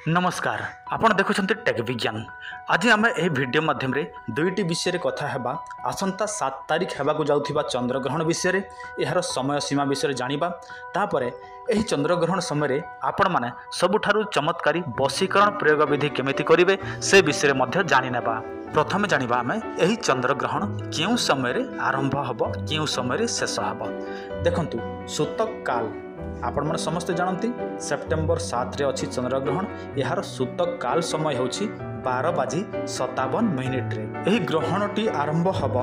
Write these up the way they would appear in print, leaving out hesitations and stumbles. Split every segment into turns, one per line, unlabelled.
नमस्कार आपण देखुछन्ते टेक विज्ञान। आज आम यह वीडियो माध्यम दुईटी विषय कथा हेबा आसंता 7 तारिख हेबाकु जाउथिबा चंद्रग्रहण विषय यार समय सीमा विषय जानिबा। तापरे एही चंद्रग्रहण समय आपण माने सबुठारु चमत्कारी वशीकरण प्रयोग विधि केमिति करिवे से विषय मध्य जानि नेबा। प्रथमे जानिबा आमे एही चंद्रग्रहण केउ समय आरंभ हबो केउ समय शेष हबो। देखंतु सूतक काल आपण मन समस्त जानती सेप्टेम्बर 7 रे अछि चंद्रग्रहण। यार सूतक काल समय होछि 12:57 रे। एही ग्रहणटी आरंभ हबो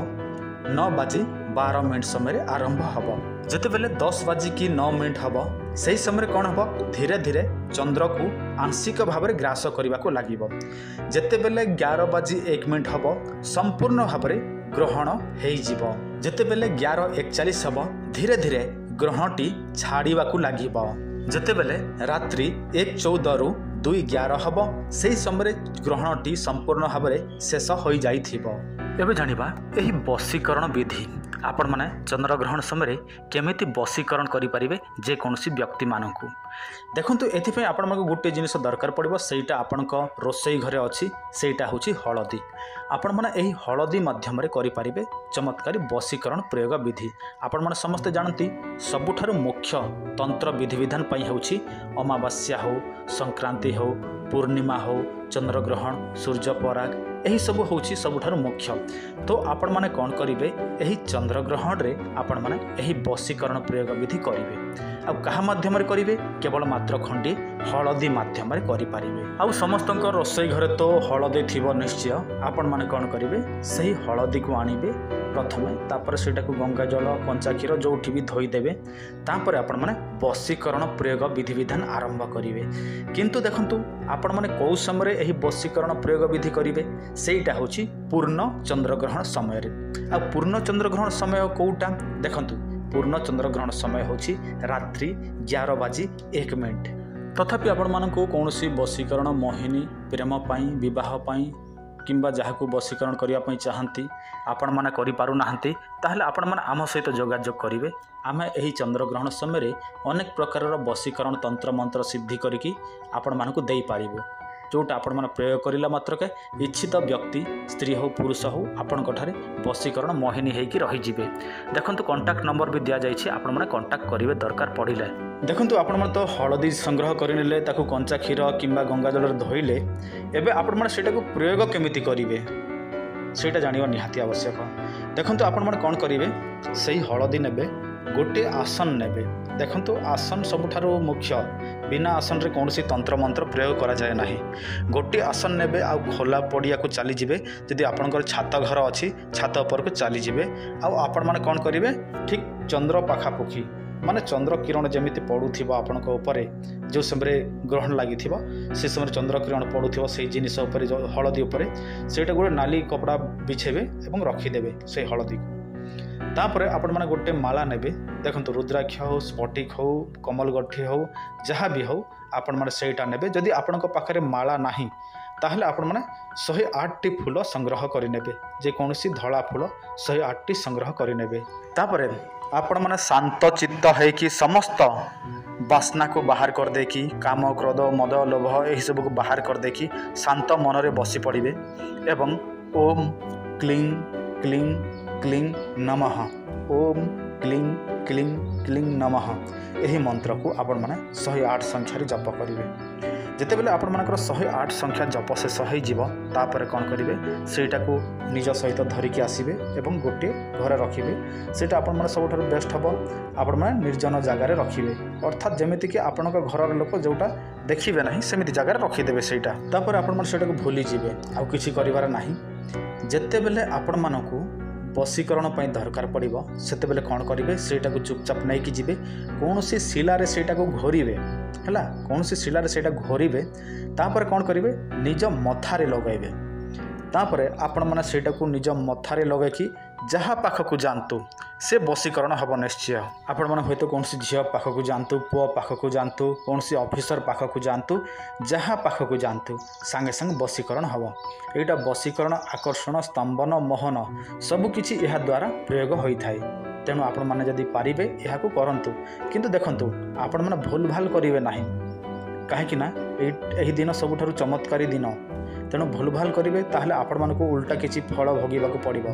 9:12 समय आरंभ हबो। जेते बेले 10:09 हबो सेही समय कोन हबो धीरे धीरे चंद्र को आंशिक भाव में ग्रास करने को लगिबो। जेते बेले 11:01 हबो संपूर्ण भाव में ग्रहण हेई जिवो। जेते बेले 11:41 हबो धीरे धीरे ग्रहणटी छाड़ीबा को लागिबो। जेते बेले रात्रि 1:14 रु 2:11 हबो सेही समय ग्रहणटी संपूर्ण भाव में शेष हो जाइथिबो। एबे जानिबा एही वशीकरण विधि आपण माने चंद्रग्रहण समय केमिति वशीकरण करि परिबे जे कोनसी व्यक्ति मानकु। देखंतु एथिपय आपण मानकु गोटे जिनिस दरकार पड़िबो सेटा आपणक रोसई घरे अछि सेटा होछि हळदी। आपण माने एही हळदी माध्यम रे करि परिबे चमत्कारी वशीकरण प्रयोग विधि। आपण माने समस्त जानती सबुठारु मुख्य तंत्र विधि विधान पई होछि अमावास्या हो संक्रांति हो पूर्णिमा हो चंद्रग्रहण सूर्य पराग यही सब होछि सबुठारु मुख्य। तो आपण माने कोन करिवे एही चंद्रग्रहण रे आपण माने एही वशीकरण प्रयोग विधि करिवे। आ कहा माध्यम रे करिवे केवल मात्र खंडी हळदी माध्यम रे करि परिवे। आ समस्तक रोसई घरे तो हळदी थिबो निश्चय। आपण माने कोन करिवे सही हळदी को आनिबे प्रथमे तापर सेटा को गंगा जल कंचा क्षीर जोठी भी धोई देबे। तापर आपण माने वशीकरण प्रयोग विधि विधान आरंभ करिवे। किंतु देखंतु आपण माने को समय एही वशीकरण प्रयोग विधि करिवे सेटा होछि पूर्ण चंद्रग्रहण समय रे। आ पूर्ण चंद्रग्रहण समय कोउटा देखंतु पूर्ण चंद्रग्रहण समय होछि रात्रि 11:01। तथापि आपण मानकु कोनोसी वशीकरण मोहिनी प्रेम पाई विवाह पाई किंबा जहाकू वशीकरण करिया पई चाहंती आपण माने करि पारु नाहंती ताहले आपण माने आम सहित जोगाजोग करिवे। आमे एही चंद्रग्रहण समय अनेक प्रकारर वशीकरण तंत्र मंत्र सिद्धि करिकी आपण मानकु देई पारिबो जोटा आपण माने प्रयोग करिला मात्र के इच्छित व्यक्ति स्त्री हो पुरुष हो आपण कठारे वशीकरण मोहिनी हेकी रही जिवे। देखंतु कांटेक्ट नंबर भी दिया जाइछि आपण माने कांटेक्ट करिवे दरकार पड़िले। देखंतु आपण माने तो हळदी संग्रह करिनेले ताकू कंचा क्षीर किंबा गंगा जल धोइले एबे आपण माने सेटा को प्रयोग केमिति करिवे सेटा जानिबा निहाती आवश्यक। देखंतु आपण माने कोन करिवे सही हळदी नेबे गोटे आसन नेबे। देखंतु आसन सबुठारु मुख्य बिना आसन रे कौन सी तंत्र मंत्र प्रयोग करा जाए नाही। गोटे आसन नेबे आ खोला पड़िया को चली जिवे। जदि आपनकर छात घर अछि छात ऊपर को चली जिवे आ आपण माने कोन करिवे ठीक चंद्र पाखापुखी माने चंद्र किरण जेमिति पडुथिबो आपनक ऊपर जो समय ग्रहण लागिथिबो से समय चंद्र किरण पडुथिबो से जिनिस ऊपर जो हळदी ऊपर सेटा गोटे नाली कपड़ा बिछेबे एवं रखिदेबे से हळदी। तापरे आपण माने गोटे माला नेबे। देखंतु रुद्राक्ष हो स्फटिक हो कमल गठी हो जहाँ भी हो आपण माने सेटा नेबे। जदि आपनक पाखरे माला नाही ताहले आपण माने 108 टी फूल संग्रह करि नेबे। जे कोनोसी धला फूल 108 टी संग्रह करि नेबे। तापरे आपण माने शांत चित्त है कि समस्त वासना को बाहर कर दे कि काम क्रोध मद लोभ यही सब को बाहर कर दे कि शांत मन रे बसी पड़िबे एवं ओम क्लीं क्लीं क्लीं नमः ओम क्लीं क्लीं क्लीं नमः यही मंत्र को आपण माने 108 संख्या रे जप करिवे। जेते बेले आपण मानकर 108 संख्या जप से सही जीव तापर कोन करिवे सेटा को निज सहित धरिकी आसीबे एवं गोटे घरे रखिबे। सेटा आपण माने सबठार बेस्ट हबो आपण माने निर्जन जगह रे रखिबे अर्थात जेमिति कि आपनक घरर लोक जोटा देखिबे नाही सेमिति जगह रे रखि देबे। सेटा तापर आपण माने सेटा को भूली जिवे आ किछि करिवार नाही। जेते बेले आपण मानकु वशीकरण पर दरकार पड़ो सेते बेले कौन करेंगे सेटा को चुपचाप नहीं कि जीवे कौन सी शिलार सेटा को घोरीबे है कौन सी शिलार सेटा घोरीबे तापर कौन करेंगे निज मथारे लगेबे। तापर आपण माने सेटा को निज मथारे लगे कि जहाँ पाखक जातु से वशीकरण हम निश्चय। आपण मैंने हूँ कौन झील पाखक जातु पुओ पाखक जातु कौन ऑफिसर पाखक जातु जहाँ पाखक जातु सांगे सांगे वशीकरण हम। यहाँ वशीकरण आकर्षण स्तंभन मोहन सबकिछि यह द्वारा प्रयोग होता है। तेणु आपण मैंने जदि पारिबे यहाँ को करंतु किंतु देखंतु आपण मैंने भूल भाल करेंगे ना कहीं यही दिन सबुठ चमत्कारी दिन तेणु भूल भाल करेंगे ताहले आपण मानक उल्टा किसी फल भोगवाक पड़ो।